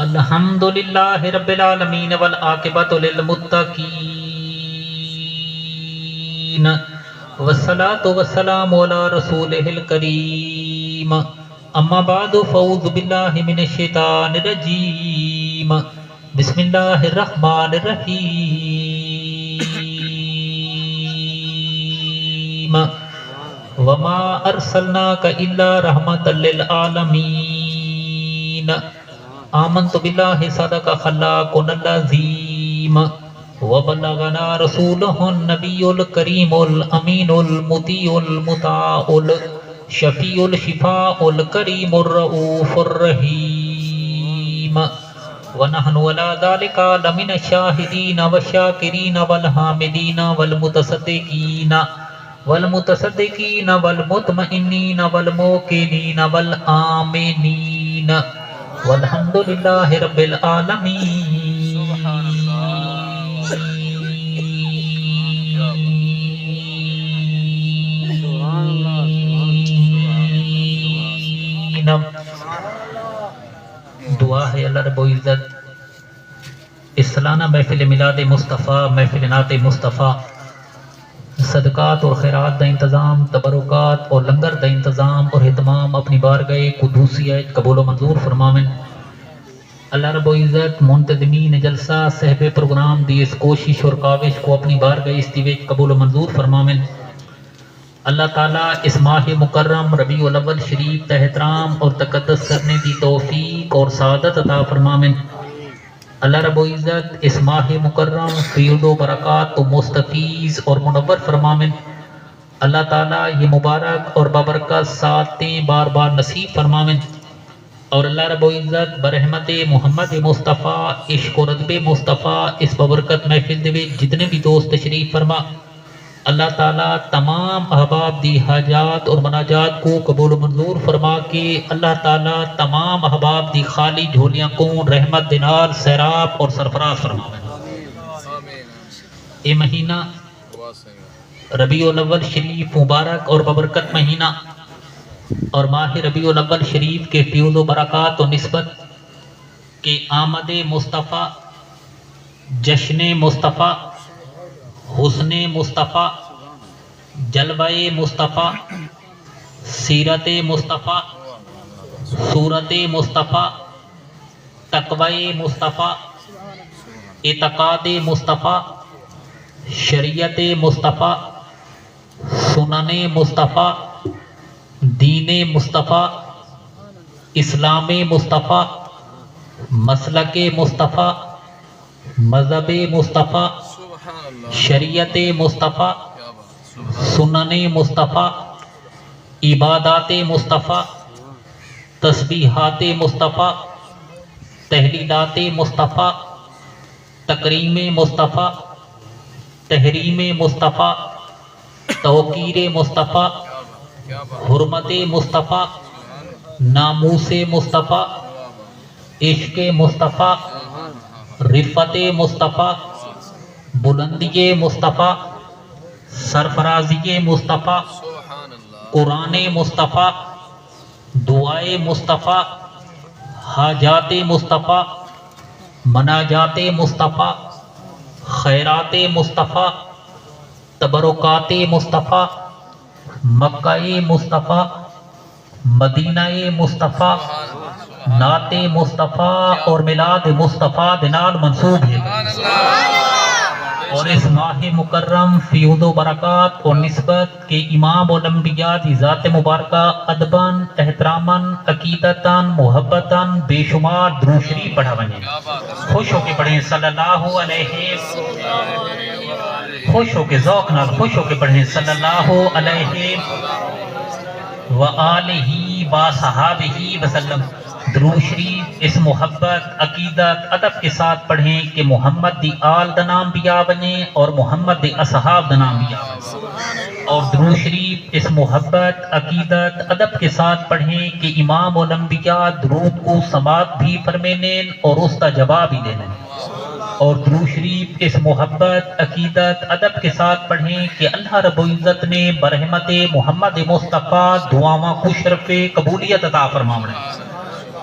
الحمدللہ رب العالمین والعاقبۃ للمتقین والصلاة والسلام علی رسولہ الکریم اما بعد فاعوذ باللہ من الشیطان الرجیم بسم اللہ الرحمن الرحیم وما ارسلناک الا رحمۃ للعالمین آمنت باللہ صدق خلاقنا العظیم وبلغنا رسولہ النبی الکریم الامین المطیع المطاع الشفیع الشفاء الکریم الرؤوف الرحیم ونحن على ذلك لمن الشاہدین والشاکرین والحامدین والمتصدقین والمطمئنین والموقنین والآمنین والحمد للہ رب العالمین. دعا ہے اللہ رب العزت اس سالانہ محفل میلاد مصطفیٰ، محفل نعت مصطفیٰ، صدقات اور خیرات دا انتظام، تبرکات اور لنگر دا انتظام اور اہتمام اپنی بارگاہ قدوسیت قبول و منظور فرماویں. اللہ رب العزت منتظمین جلسہ صحب پروگرام دی اس کوشش اور کاوش کو اپنی بارگاہ استویج قبول و منظور فرماویں. اللہ تعالیٰ اس ماہ مکرم ربیع الاول شریف احترام اور تقدس کرنے دی توفیق اور سعادت عطا فرماویں. اللہ رب العزت اس ماہ مکرم فیض و برکات و مستفیض اور منور فرماویں. اللہ تعالیٰ یہ مبارک اور بابرکت ساتیں بار بار نصیب فرماویں. اور اللہ رب العزت برحمت محمد مصطفیٰ، عشق و ردب مصطفیٰ اس بابرکت محفل دے وچ جتنے بھی دوست تشریف فرما، اللہ تعالیٰ تمام احباب دی حاجات اور مناجات کو قبول و منظور فرما کے اللہ تعالیٰ تمام احباب دی خالی جھولیاں کو رحمت دنال سیراب اور سرفراز فرماویں. یہ مہینہ ربیع الاول شریف مبارک اور ببرکت مہینہ اور ماہ ربیع الاول شریف کے فیض و برکات و نسبت کے آمد مصطفیٰ، جشن مصطفیٰ، حسن مصطفیٰ، جلوہ مصطفیٰ، سیرت مصطفیٰ، صورت مصطفیٰ، تقوی مصطفیٰ، اعتقاد مصطفیٰ، شریعت مصطفیٰ، سنن مصطفیٰ، دین مصطفیٰ، اسلام مصطفیٰ، مسلک مصطفیٰ، مذہب مصطفیٰ، شریعت مصطفیٰ، سنن مصطفیٰ، عبادات مصطفیٰ، تسبیحات مصطفیٰ، تحلیلات مصطفیٰ، تکریم مصطفیٰ، تحریم مصطفیٰ، توقیر مصطفیٰ، حرمت مصطفیٰ، ناموس مصطفیٰ، عشق مصطفیٰ، رفت مصطفیٰ، بلندی مصطفیٰ، سرفرازی مصطفیٰ، قرآن مصطفیٰ، دعائے مصطفیٰ، حاجات مصطفیٰ، مناجات مصطفیٰ، خیرات مصطفیٰ، تبرکات مصطفیٰ، مکہ مصطفیٰ، مدینہ مصطفیٰ، نعت مصطفیٰ اور میلاد مصطفیٰ دنال منصوب ہے. اور اس ماہ مکرم فیض و برکات اور نسبت کے امام الانبیاء دی ذات مبارکہ ادباً، احتراماً، عقیدتاً، محبتاً بے شمار درود شریف پڑھاویں. خوش ہو کے پڑھیں صلی اللہ علیہ، خوش ہو کے ذوق نال خوش ہو کے پڑھیں صلی اللہ علیہ وآلہ وصحابہ وسلم. درود شریف اس محبت، عقیدت، ادب کے ساتھ پڑھیں کہ محمد دی آل دا نام بھی آ بنے اور محمد دی اصحاب دا نام بھی آ بنے. اور درود شریف اس محبت، عقیدت، ادب کے ساتھ پڑھیں کہ امام الانبیاء درود کو سماعت بھی فرمینین اور اس کا جواب بھی دینے. اور درود شریف اس محبت، عقیدت، ادب کے ساتھ پڑھیں کہ اللہ رب العزت نے برحمت محمد مصطفیٰ دعاواں کو شرف قبولیت عطا فرماویں.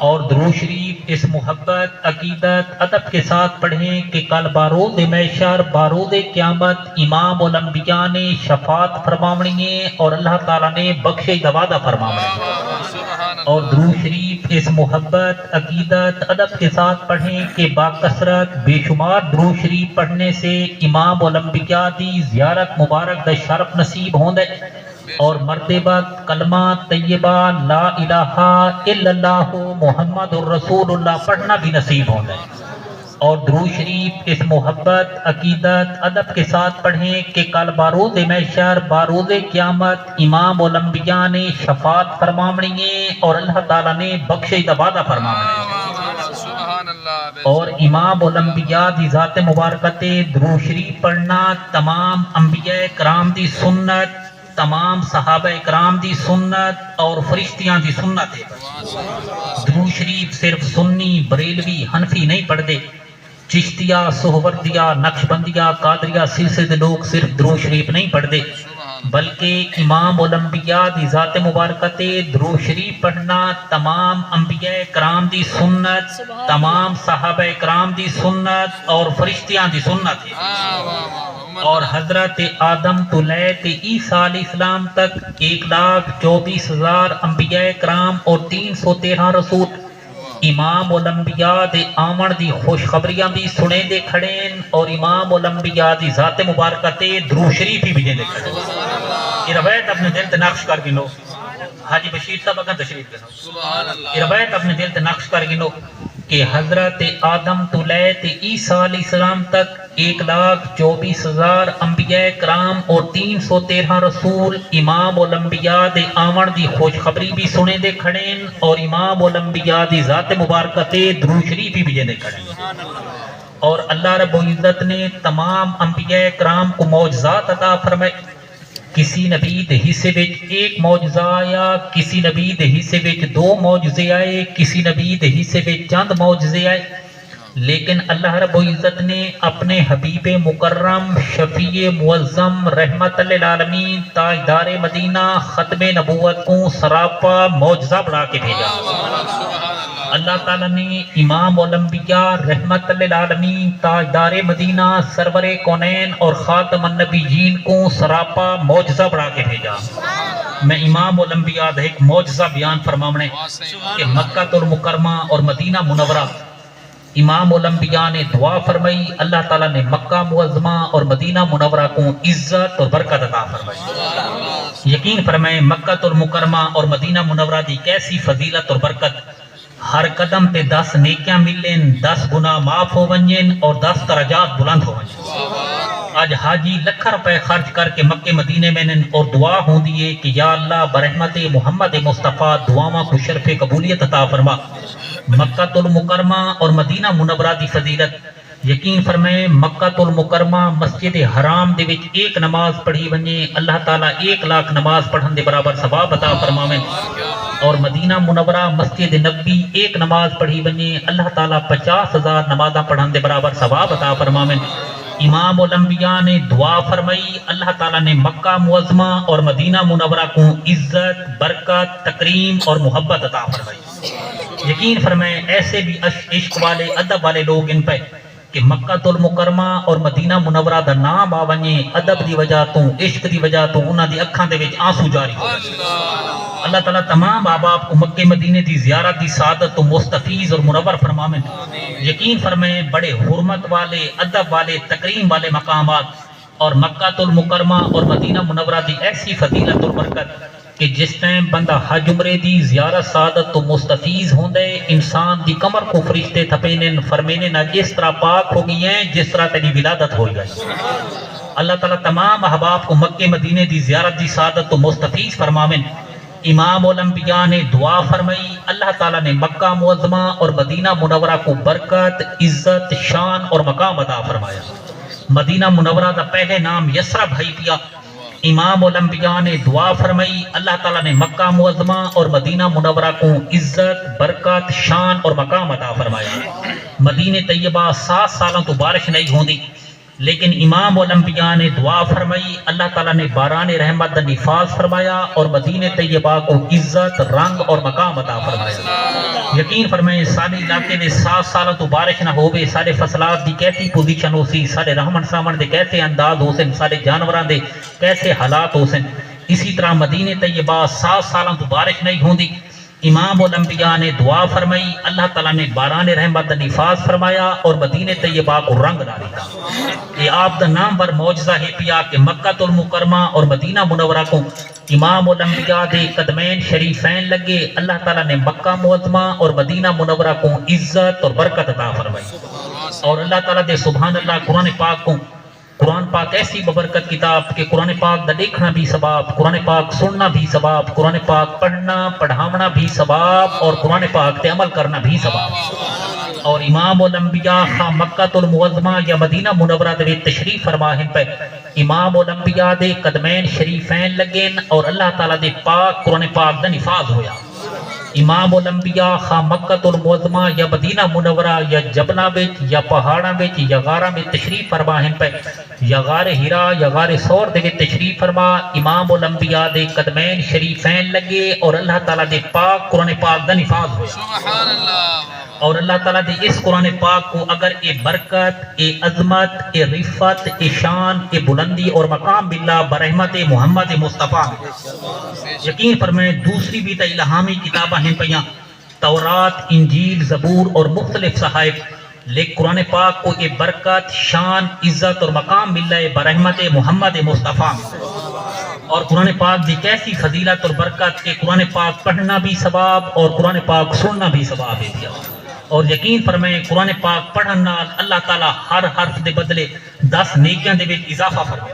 اور درود شریف اس محبت عقیدت ادب کے ساتھ پڑھیں کہ کل باروز محشر باروز قیامت امام الانبیاء نے شفاعت فرماونی ہے اور اللہ تعالیٰ نے بخشش دا وعدہ فرماونا ہے۔ اور درود شریف اس محبت عقیدت ادب کے ساتھ پڑھیں کہ باکثرت بے شمار درود شریف پڑھنے سے امام الانبیاء دی زیارت مبارک دا شرف نصیب ہوندے اور مرتے وقت کلمہ طیبہ لا الہ الا اللہ محمد الرسول اللہ پڑھنا بھی نصیب ہوتا ہے۔ اور درود شریف اس محبت عقیدت ادب کے ساتھ پڑھیں کہ کل باروز محشر باروز قیامت امام الانبیاء نے شفاعت فرماونی ہے اور اللہ تعالیٰ نے بخشش دا وعدہ فرماونا ہے۔ اور امام الانبیاء دی ذات مبارکت درود شریف پڑھنا تمام انبیاء کرام دی سنت تمام صحابہ اکرام دی سنت اور فرشتیاں دی سنت ہے۔ درود شریف صرف سنی بریلوی حنفی نہیں پڑھتے، چشتیہ سہروردیہ نقشبندیہ قادریہ سلسلے لوگ صرف درود شریف نہیں پڑھتے، بلکہ امام الانبیاء دی ذات مبارکت درود شریف پڑھنا تمام انبیاء کرام دی سنت تمام صحابہ اکرام دی سنت اور فرشتیاں دی سنت ہے۔ اور حضرت آدم تو لے تے عیسیٰ علیہ السلام تک 1,24,000 انبیاء کرام اور 313 رسول امام الانبیاء دے آمن دی خوشخبریاں بھی سنے دے کھڑین اور امام الانبیاء دی ذات مبارکت درود شریف بھی بجے دے کھڑین۔ یہ روایت اپنے دل تے نقش کر گنو، حاجی بشیر صاحب اگر تشریف گنو، یہ روایت اپنے دل تے نقش کر گنو کہ حضرت آدم تو لے تے عیسیٰ علیہ السلام تک 1,24,000 انبیاء کرام اور 313 رسول امام الانبیاء دے آمن دی خوشخبری بھی سنے دے کھڑین اور امام الانبیاء دی ذات مبارکت درود شریف بھی بجے دے کھڑین۔ اور اللہ رب العزت نے تمام انبیاء کرام کو معجزات عطا فرمائے، کسی نبی دے حصے وچ ایک معجزہ آیا، کسی نبی دے حصے وچ 2 معجزے آئے، کسی نبی دے حصے وچ چند معجزے آئے، لیکن اللہ رب العزت نے اپنے حبیب مکرم شفیع معظم رحمت للعالمین تاجدار مدینہ ختم نبوت کو سراپا معجزہ بڑھا کے بھیجا۔ اللہ تعالیٰ نے امام الانبیاء رحمت للعالمین تاجدار مدینہ سرور کونین اور خاتم النبیین کو سراپا معجزہ بڑھا کے بھیجا۔ میں امام الانبیاء دا ایک معجزہ بیان فرماونے کہ مکہ المکرمہ اور مدینہ منورہ امام الانبیاء نے دعا فرمائی، اللہ تعالیٰ نے مکہ معظمہ اور مدینہ منورہ کو عزت اور برکت عطا فرمائی۔ یقین فرمائیں مکہ المکرمہ اور مدینہ منورہ دی کیسی فضیلت اور برکت، ہر قدم تے 10 نیکیاں ملیں، 10 گناہ معاف ہو ونجن اور 10 درجات بلند ہو ونجن۔ آج حاجی لکھ روپے خرچ کر کے مکہ مدینے میں اور دعا ہوں دیئے کہ یا اللہ برحمت محمد مصطفیٰ دعاواں کو شرف قبولیت عطا فرما۔ مکہ المکرمہ اور مدینہ منورہ دی فضیلت، یقین فرمائیں مکہ المکرمہ مسجد حرام دے وچ ایک نماز پڑھی ونجے اللہ تعالیٰ 1,00,000 نماز پڑھن دے برابر ثواب عطا فرماویں، اور مدینہ منورہ مسجد نبی ایک نماز پڑھی ونجے اللہ تعالیٰ 50,000 نمازاں پڑھن دے برابر ثواب عطا فرماویں۔ امام الانبیاء نے دعا فرمائی، اللہ تعالیٰ نے مکہ معظمہ اور مدینہ منورہ کو عزت برکت تکریم اور محبت عطا فرمائی۔ یقین فرمائیں ایسے بھی عشق والے ادب والے لوگ ان پہ کہ مکہ المکرمہ اور مدینہ منورہ دا نام آونے ادب دی وجہ تو عشق دی وجہ تو انہاں دی اکھاں دے وچ آنسو جاری ہو گئے۔ اللہ تعالیٰ تمام احباب کو مکہ مدینے دی زیارت دی سعادت تو مستفیض اور منور فرماویں۔ یقین فرمائیں بڑے حرمت والے ادب والے تکریم والے مقامات اور مکہ المکرمہ اور مدینہ منورہ دی ایسی فضیلت اور برکت کہ جس ٹائم بندہ حج عمرے دی زیارت سعادت تو مستفیض ہوندے انسان دی کمر کو فرشتے تھپینن فرمینن اس طرح پاک ہو گئی ہیں جس طرح تیری ولادت ہو گئی۔ اللہ تعالیٰ تمام احباب کو مکہ مدینے دی زیارت دی سعادت تو مستفیض فرماویں۔ امام الانبیاء نے دعا فرمائی، اللہ تعالیٰ نے مکہ معظمہ اور مدینہ منورہ کو برکت عزت شان اور مقام عطا فرمایا۔ مدینہ منورہ دا پہلے نام یسرب بھائی پیا۔ امام الانبیاء نے دعا فرمائی، اللہ تعالیٰ نے مکہ معظمہ اور مدینہ منورہ کو عزت برکت شان اور مقام عطا فرمایا۔ مدینہ طیبہ 7 سالوں تو بارش نہیں ہوندی، لیکن امام الانبیاء نے دعا فرمائی، اللہ تعالیٰ نے باران رحمت دا نفاذ فرمایا اور مدینہ طیبہ کو عزت رنگ اور مقام عطا فرمایا۔ یقین فرمائے سارے علاقے میں 7 سالوں تو بارش نہ ہوئے، سارے فصلات دی کیسی پوزیشن ہو سی، سارے رحمن سامن دے کیسے انداز ہو سن، سارے جانوران دے کیسے حالات ہو سن. اسی طرح مدینہ طیبہ 7 سالوں تو بارش نہیں ہوندی. امام الانبیاء نے دعا فرمائی، اللہ تعالیٰ نے باران رحمت نفاذ فرمایا اور مدینہ طیبہ کو رنگ لا دیتا. یہ آپ دا نام پر معجزہ ہے پیا کہ مکہ المکرمہ اور مدینہ منورہ کو امام الانبیاء دے قدمین شریفین لگے. اللہ تعالیٰ نے مکہ معظمہ اور مدینہ منورہ کو عزت اور برکت عطا فرمائی. اور اللہ تعالیٰ دے سبحان اللہ قرآن پاک ایسی ببرکت کتاب کہ قرآن پاک دا دیکھنا بھی ثواب، قرآن پاک سننا بھی ثواب، قرآن پاک پڑھنا پڑھاونا بھی ثواب اور قرآن پاک تے عمل کرنا بھی ثواب. اور امام الانبیاء خواہ مکہ المعظمہ یا مدینہ منورہ دے تشریف فرماہن پہ امام الانبیاء دے قدمین شریفین لگین اور اللہ تعالیٰ دے پاک قرآن پاک دا نفاذ ہویا. امام الانبیاء خواہ مکہ المعظمہ یا مدینہ منورہ یا جبلہ وچ یا پہاڑاں وچ یا غاراں وچ تشریف فرماہن پہ یا غار ہرا یا غار ثور دے تشریف فرما، امام الانبیاء دے قدمین شریفین لگے اور اللہ تعالیٰ دے پاک قرآن پاک دا نفاذ ہویا. سبحان اللہ. اور اللہ تعالیٰ دے اس قرآن پاک کو اگر اے برکت، اے عظمت، اے رفت، اے شان، اے بلندی اور مقام باللہ برحمت محمد مصطفیٰ یقین فرمائیں دوسری بھی تا الہامی کتابہ ہیں پیاں تورات، انجیل، زبور اور مختلف صحائف، لیکن قرآن پاک کو اے برکت، شان، عزت اور مقام باللہ برحمت محمد مصطفیٰ. اور قرآن پاک دی کیسی فضیلت اور برکت کہ قرآن پاک پڑھنا بھی ثواب اور قرآن پاک سننا بھی ثواب ہے. اور یقین فرمائیں قرآن پاک پڑھن نال اللہ تعالیٰ ہر حرف دے بدلے 10 نیکیاں دے وچ اضافہ فرمائے.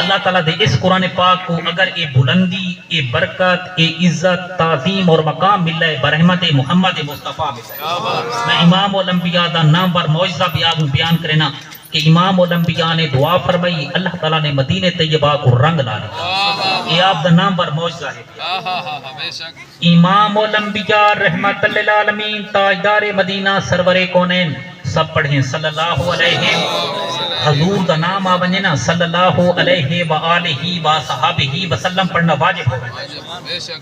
اللہ تعالیٰ دے اس قرآن پاک کو اگر اے بلندی، اے برکت، اے عزت، تعظیم اور مقام مل ہے برحمت محمد مصطفیٰ میں امام الانبیاء دا نام پر معجزہ بیان کرنا کہ امام الانبیاء نے دعا فرمائی، اللہ تعالیٰ نے مدینہ طیبہ کو رنگ لا دیا. یہ آپ دا نام پر معجزہ ہے. امام الانبیاء رحمت للعالمین تاجدار مدینہ سرور کونین سب پڑھیں صلی اللہ علیہ حضور دا نام آبنجے نا صلی اللہ علیہ وآلہ وصحابہ وسلم پڑھنا واجب ہو.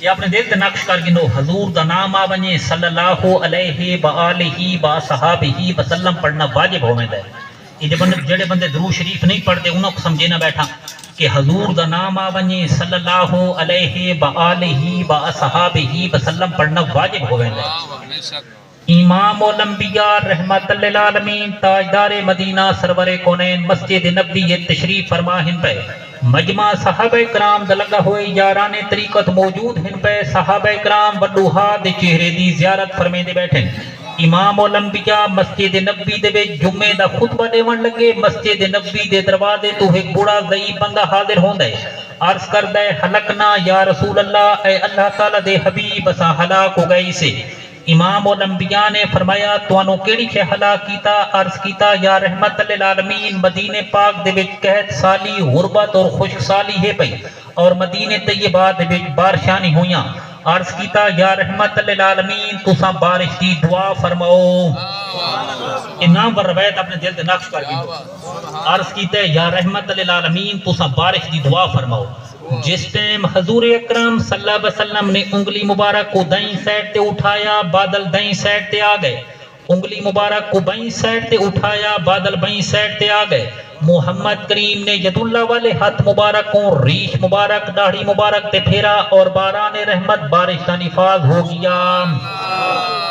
یہ اپنے دل تے نقش کر گنو حضور دا نام آبنجے صلی اللہ علیہ وآلہ وصحابہ وسلم پڑھنا واجب ہو. یہ جڑے بندے درود شریف نہیں پڑھتے انہوں کو سمجھے نہ بیٹھا کہ حضور دا نام آبنجے صلی اللہ علیہ وآلہ وصحابہ وسلم پڑھنا واجب ہو. امام الانبیاء رحمت للعالمین تاجدار مدینہ سرور کونین مسجد نبوی تشریف فرماہن پہ مجمع صحابہ کرام دا لگا ہوئے یاران طریقت موجود ہن پہ صحابہ کرام وڈوہا دے چہرے دی زیارت فرمے دے بیٹھیں. امام الانبیاء مسجد نبوی دے وچ جمعے دا خطبہ دیون لگے. مسجد نبوی دے دروازے تو ایک بڑا ضعیف بندہ حاضر ہوندا ہے. عرض کردا ہے ہلکنا یا رسول اللہ، اے اللہ تعالی دے حبیب اساں ہلاک ہو گئے سے. امام الانبیاء نے فرمایا توانو کیڑی شے ہلاک کیتا؟ عرض کیتا یا رحمت للعالمین مدینے پاک دے وچ قحط سالی، غربت اور خشک سالی ہے پئی اور مدینے طیبہ دے وچ بارشاں نہیں ہویاں. عرض کیتا یا رحمت للعالمین تساں بارش دی دعا فرماؤ. یہ نام پر روایت اپنے دل تے نقش کر گئے. عرض کیتا یا رحمت للعالمین تساں بارش دی دعا فرماؤ. جس ٹائم حضور اکرم صلی اللہ علیہ وسلم نے انگلی مبارک کو دائیں سائڈ تے اٹھایا بادل دائیں سائڈ تے آ گئے. انگلی مبارک کو بائیں سائڈ تے اٹھایا بادل بائیں سائڈ تے آ گئے. محمد کریم نے ید اللہ والے ہاتھ مبارک کو ریش مبارک داڑھی مبارک تے پھیرا اور باران رحمت بارش کا نفاذ ہو گیا.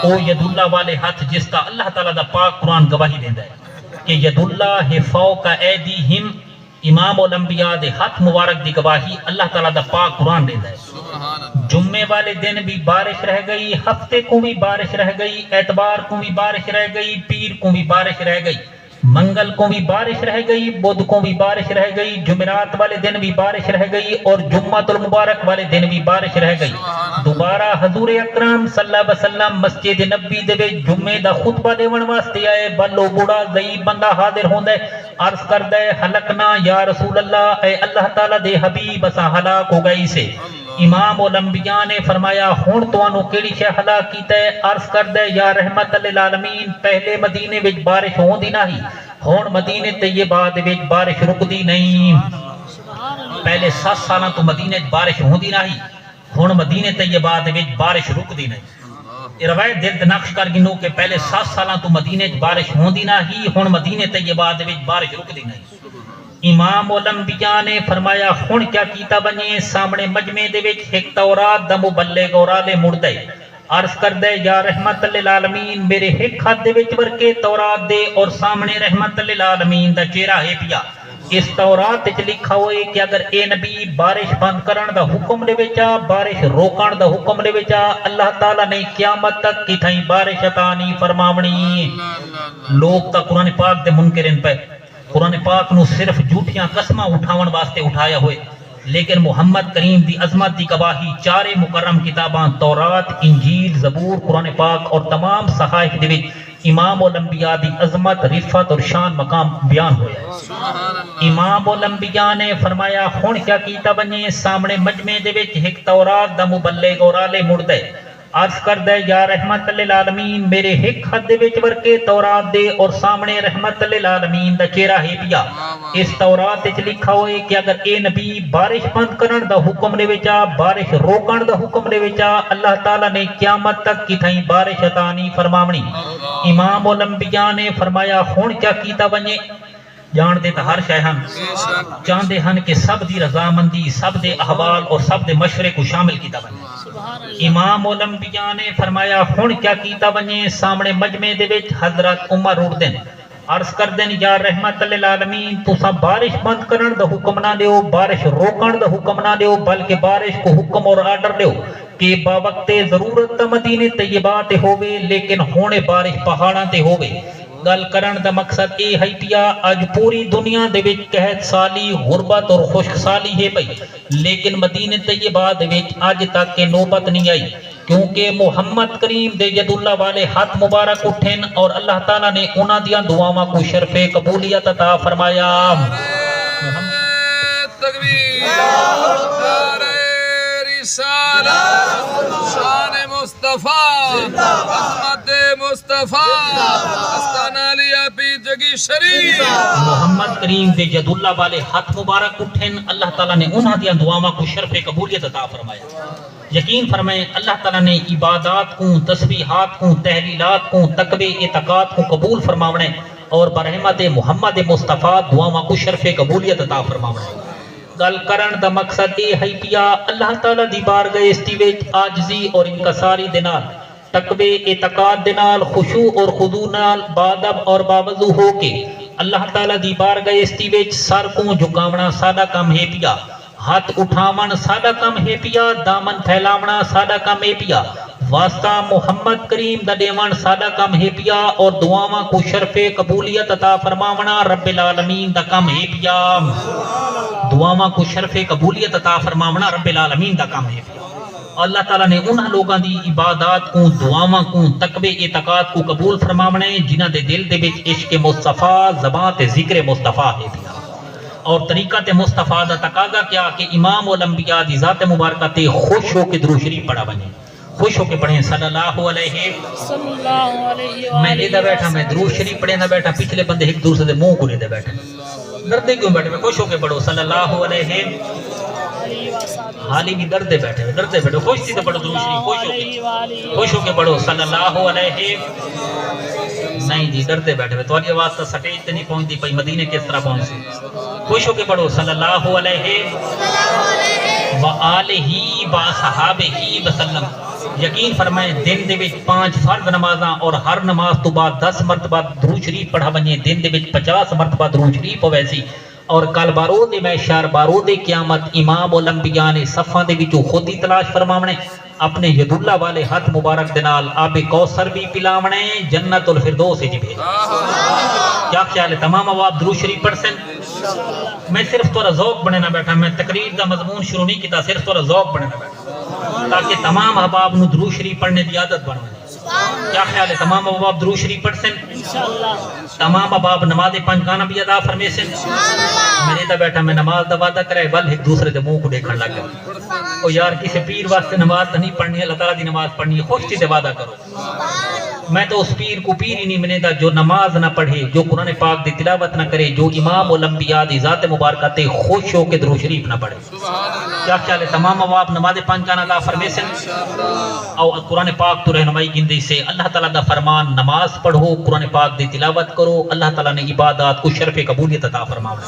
او ید اللہ والے ہاتھ جس کا اللہ تعالیٰ دا پاک قرآن گواہی دیندہ ہے کہ ید اللہ فوق ایدیہم، امام الانبیاء دے ہاتھ مبارک دی گواہی اللہ تعالیٰ دا پاک قرآن دیندہ ہے. جمعے والے دن بھی بارش رہ گئی، ہفتے کو بھی بارش رہ گئی، اتوار کو بھی بارش رہ گئی، پیر کو بھی بارش رہ گئی، منگل کو بھی بارش رہ گئی، بدھ کو بھی بارش رہ گئی، جمعرات والے دن بھی بارش رہ گئی اور جمعۃ المبارک والے دن بھی بارش رہ گئی. دوبارہ حضور اکرم صلی اللہ علیہ وسلم مسجد نبوی دے وچ جمعے دا خطبہ دیون واسطے آئے. بلو بوڑھا ضعیف بندہ حاضر ہوندا ہے. عرض کردا ہے ہلکنا یا رسول اللہ، اے اللہ تعالی دے حبیب اساں ہلاک ہو گئی سے. امام الانبیاء نے فرمایا ہن تانوں کیڑی شے ہلاک کیتا ہے؟ عرض کردا ہے یا رحمت للعالمین پہلے مدینے وچ بارش ہوندی نہیں، ہن مدینے طیبہ دے وچ بارش رکدی نہیں. پہلے 7 سالاں تو مدینے وچ بارش ہوندی نہیں، ہن مدینے طیبہ دے وچ بارش رکدی نہیں. یہ روایت دل تے نقش کر گنو کہ پہلے 7 سالاں تو مدینے چ بارش ہوندی نہ ہی، ہن مدینے طیبہ دے وچ بارش رکدی نہیں۔ امام الانبیاء نے فرمایا ہن کیا کیتا بنے؟ سامنے مجمع دے وچ ایک تورات دا مبلغ اور عالم مردے عرض کردے یا رحمت للعالمین میرے ایک ہاتھ دے وچ ورکے تورات دے اور سامنے رحمت للعالمین دا چہرہ ہے پیا۔ اس تورات وچ لکھا ہوئے کہ اگر اے نبی بارش بند کرن دا حکم دے وچا، بارش روکن دا حکم دے وچا، اللہ تعالیٰ نے قیامت تک کتھائیں بارش عطا نہیں فرماونی۔ لوگ تا قرآن پاک دے منکرین پہ قرآن پاک نو صرف جھوٹیاں قسماں اٹھاون واسطے اٹھایا ہوئے، لیکن محمد کریم دی عظمت دی گواہی چارے مکرم کتاباں تورات، انجیل، زبور، قرآن پاک اور تمام صحائف دے وچ امام الانبیاء دی عظمت، رفعت اور شان مقام بیان ہویا۔ امام الانبیاء نے فرمایا ہن کیا کیتا بنے؟ سامنے مجمع دے وچ ایک تورات دا مبلغ اور عالم مردے عرض کردے یا رحمت للعالمین میرے ایک ہاتھ دے وچ ورکے تورات دے اور سامنے رحمت للعالمین دا چہرہ ہے پیا۔ اس تورات وچ لکھا ہوئے کہ اگر اے نبی بارش بند کرن دا حکم دے وچا، بارش روکن دا حکم دے وچا، اللہ تعالیٰ نے قیامت تک کتھائیں بارش عطا نہیں فرماونی۔ امام الانبیاء نے فرمایا ہن کیا کیتا بنے؟ جان دے تا ہر شے ہن، چاہندے ہن کہ سب دی رضامندی، سب دے احوال اور سب دے مشورے کو شامل کیتا بنے۔ امام الانبیاء نے فرمایا ہن کیا کیتا بنے؟ سامنے مجمع دے وچ حضرت عمر اٹھدن عرض کردن یا رحمت للعالمین تساں بارش بند کرن دا حکم نہ دیو، بارش روکن دا حکم نہ دیو، بلکہ بارش کو حکم اور آرڈر دیو کہ با وقت ضرورت مدینے طیبہ تے ہووے، لیکن ہونے بارش پہاڑاں تے ہووے۔ گل کرن دا مقصد اے ہے پیا اج پوری دنیا دے وچ قحط سالی، غربت اور خشک سالی ہے پئی، لیکن مدینے طیبہ دے وچ اج تک کہ نوبت نہیں آئی، کیونکہ محمد کریم دے ید اللہ والے ہاتھ مبارک اٹھن اور اللہ تعالیٰ نے انہاں دیاں دعاواں کو شرف قبولیت عطا فرمایا۔ تکبیر، نعرہ رسالت، شان مصطفیٰ، عظمت مصطفیٰ، استانا لیا پی جگی شریف۔ محمد کریم دے ید اللہ والے ہاتھ مبارک اٹھن، اللہ تعالیٰ نے انہاں دیاں دعاواں کو شرف قبولیت عطا فرمایا۔ یقین فرمائیں اللہ تعالیٰ نے عبادات کو، تسبیحات کو، تحلیلات کو، تقوی اعتقاد کو قبول فرماونے اور برحمت محمد مصطفیٰ دعاواں کو شرف قبولیت عطا فرماونے۔ گل کرن دا مقصد یہ ہے پیا اللہ تعالیٰ دی بارگاہ استی وچ عاجزی اور انکساری دے نال، تقوی اعتقاد دے نال، خشوع اور خضوع نال بادب اور باوضو ہو کے اللہ تعالیٰ دی بارگاہ استی وچ سر کو جھکاونا سادہ کام ہے پیا، ہاتھ اٹھاون سادہ کام ہے پیا، دامن پھیلاونا سادہ کام ہے پیا، واسطہ محمد کریم دا دیوان سادہ کام ہے پیا، اور دعاواں کو شرف قبولیت عطا فرماونا رب العالمین دا کام ہے پیا۔ دعاواں کو شرف قبولیت عطا فرماونا رب العالمین دا کام ہے پیا۔ اللہ تعالیٰ نے انہاں لوگاں دی عبادات کو، دعاواں کو، تقوی اعتقاد کو قبول فرماونے جنہاں دے دل دے وچ عشق مصطفیٰ، زبان تے ذکر مصطفیٰ ہے پیا، اور طریقہ تے مصطفیٰ دا تقاضا کیا کہ امام الانبیاء دی ذات مبارکہ تے خوش ہو کے درود شریف پڑھا بنے، خوش ہو کے پڑھیں صلی اللہ علیہ وسلم۔ میں لیدہ بیٹھا، میں درود شریف پڑھیں نہ بیٹھا، پچھلے بندے ایک دوسرے دے منہ کو لیدہ بیٹھا، ڈردے کیوں بیٹھے؟ میں خوش ہو کے پڑھو صلی اللہ علیہ حالی بھی ڈردے بیٹھے، ڈردے بیٹھے، خوش تھی تو پڑھو درود شریف، خوش ہو کے پڑھو صلی اللہ علیہ۔ نہیں جی ڈردے بیٹھے، تو آلی آواز تا سٹیج تے نہیں پہنچ دی پئی، مدینے کس طرح پہنچ سی؟ خوش ہو کے پڑھو صلی اللہ علیہ وآلہ وصحابہ وسلم۔ یقین فرمائیں دن دے وچ 5 فرض نمازاں اور ہر نماز تو بعد 10 مرتبہ درود شریف پڑھا بنے، دن دے وچ 50 مرتبہ درود شریف ہوئے سی، اور کل بارود محشر بارود قیامت امام الانبیاء نے صفاں دے وچوں خود ہی تلاش فرماونے، اپنے ید اللہ والے ہاتھ مبارک دے نال آب کوثر بھی پلاونے، جنت الفردوس وچ بھیج۔ کیا خیال ہے تمام اواب درود شریف پڑھ سن؟ میں صرف تھوڑا ذوق بنے نہ بیٹھا، میں تقریر دا مضمون شروع نہیں کیتا، صرف تھوڑا ذوق بنے نہ بیٹھا تاکہ تمام احباب نو درود شریف پڑھنے دی عادت بن جائے۔ کیا خیال ہے تمام احباب درود شریف پڑھ سن؟ تمام احباب نماز 5 گانا بھی ادا فرمے سن؟ میں نہیں تھا بیٹھا، میں نماز دا وعدہ کرے ول ایک دوسرے دے منہ کو دیکھن لگ گیا، او یار کسی پیر واسطے نماز نہیں پڑھنی، اللہ تعالیٰ دی نماز پڑھنی ہے، خوش تھی دے وعدہ کرو۔ میں تو اس پیر کو پیر ہی نہیں منے دا جو نماز نہ پڑھے، جو قرآن پاک دی تلاوت نہ کرے، جو امام الانبیاء دی ذات مبارکہ تے خوش ہو کے درود شریف نہ پڑھے۔ کیا خیال ہے تمام اواب نماز پانچ جانا دا فرمے سے او قرآن پاک تو رہنمائی گندی سے اللہ تعالیٰ دا فرمان نماز پڑھو، قرآن پاک دی تلاوت کرو، اللہ تعالیٰ نے عبادات کو شرف قبولیت عطا فرماوے۔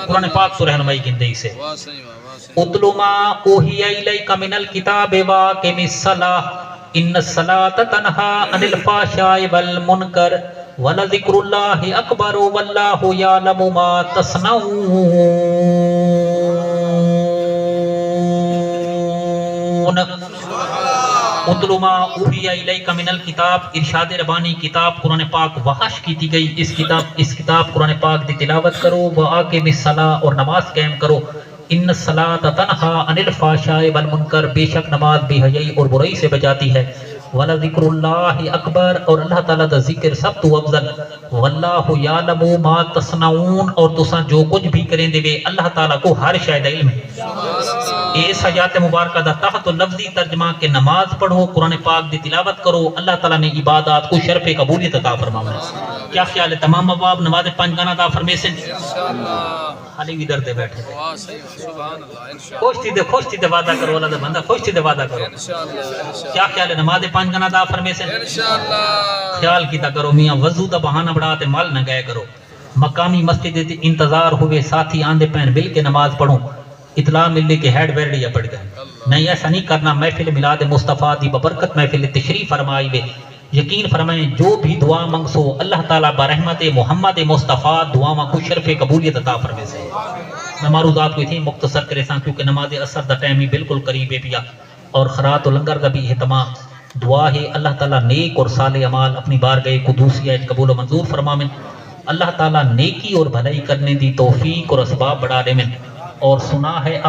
قرآن پاک تو رہنمائی گندی سے اتلو ما اوحی الیک من الکتاب واقم الصلاۃ ان الصلاۃ تنہا عن الفحشاء والمنکر ولذکر اللہ اکبر واللہ یعلم ما تصنعون۔ اتلو ما اوحی الیک من الکتاب، ارشاد ربانی کتاب قرآن پاک وحش کی دی گئی، اس کتاب قرآن پاک دی تلاوت کرو، واقم الصلاۃ اور نماز قائم کرو، ان الصلاۃ تنہا عن الفحشاء والمنکر، بے شک نماز بے حیائی اور برائی سے بچاتی ہے، وَلَذِكْرُ اللَّهِ اکبر اور اللہ تعالیٰ دا ذکر سب تو افضل، واللہ یعلم ما تصنعون اور تساں جو کچھ بھی کریں دے اللہ تعالیٰ کو ہر شاید علم ہے۔ اس حیات مبارکہ دا تحت و لفظی ترجمہ کہ نماز پڑھو، قرآن پاک دی تلاوت کرو، اللہ تعالیٰ نے عبادات کو شرف قبولیت عطا فرمایا۔ کیا خیال ہے تمام ابواب نماز پانچ گانا دا فرمے سے خالی بھی ڈرتے بیٹھے خوش تھی دے وعدہ کرو، اللہ دا بندہ خوش تھی دے وعدہ کرو۔ کیا خیال ہے نماز پانچ گانا دا فرمے سے خیال کیتا کرو، میاں وضو دا بہانہ بڑھا تے مال نہ گئے کرو، مقامی مسجد دے انتظار ہوئے ساتھی آندے پہن مل کے نماز پڑھوں، اطلاع ملی کہ ہیڈ ویرڈیا پڑھ گئے، نہیں ایسا نہیں کرنا۔ محفل میلاد مصطفیٰ دی ببرکت محفل تشریف فرمائی وے، یقین فرمائیں جو بھی دعا منگسو اللہ تعالیٰ برحمت محمد مصطفیٰ دعا کو شرف قبولیت عطا فرمے سے۔ میں معروضات کو تھی مختصر کرے ساں کیونکہ نماز اثر دا ٹائم ہی بالکل قریب ہے پیا، اور خرات و لنگر دا بھی اہتمام دعا ہے اللہ تعالیٰ نیک اور صالح اعمال اپنی بارگاہ قدوسیہ قبول و منظور فرمامن، اللہ تعالیٰ نیکی اور بھلائی کرنے دی توفیق اور اسباب بڑھا دے من، اور سنا ہے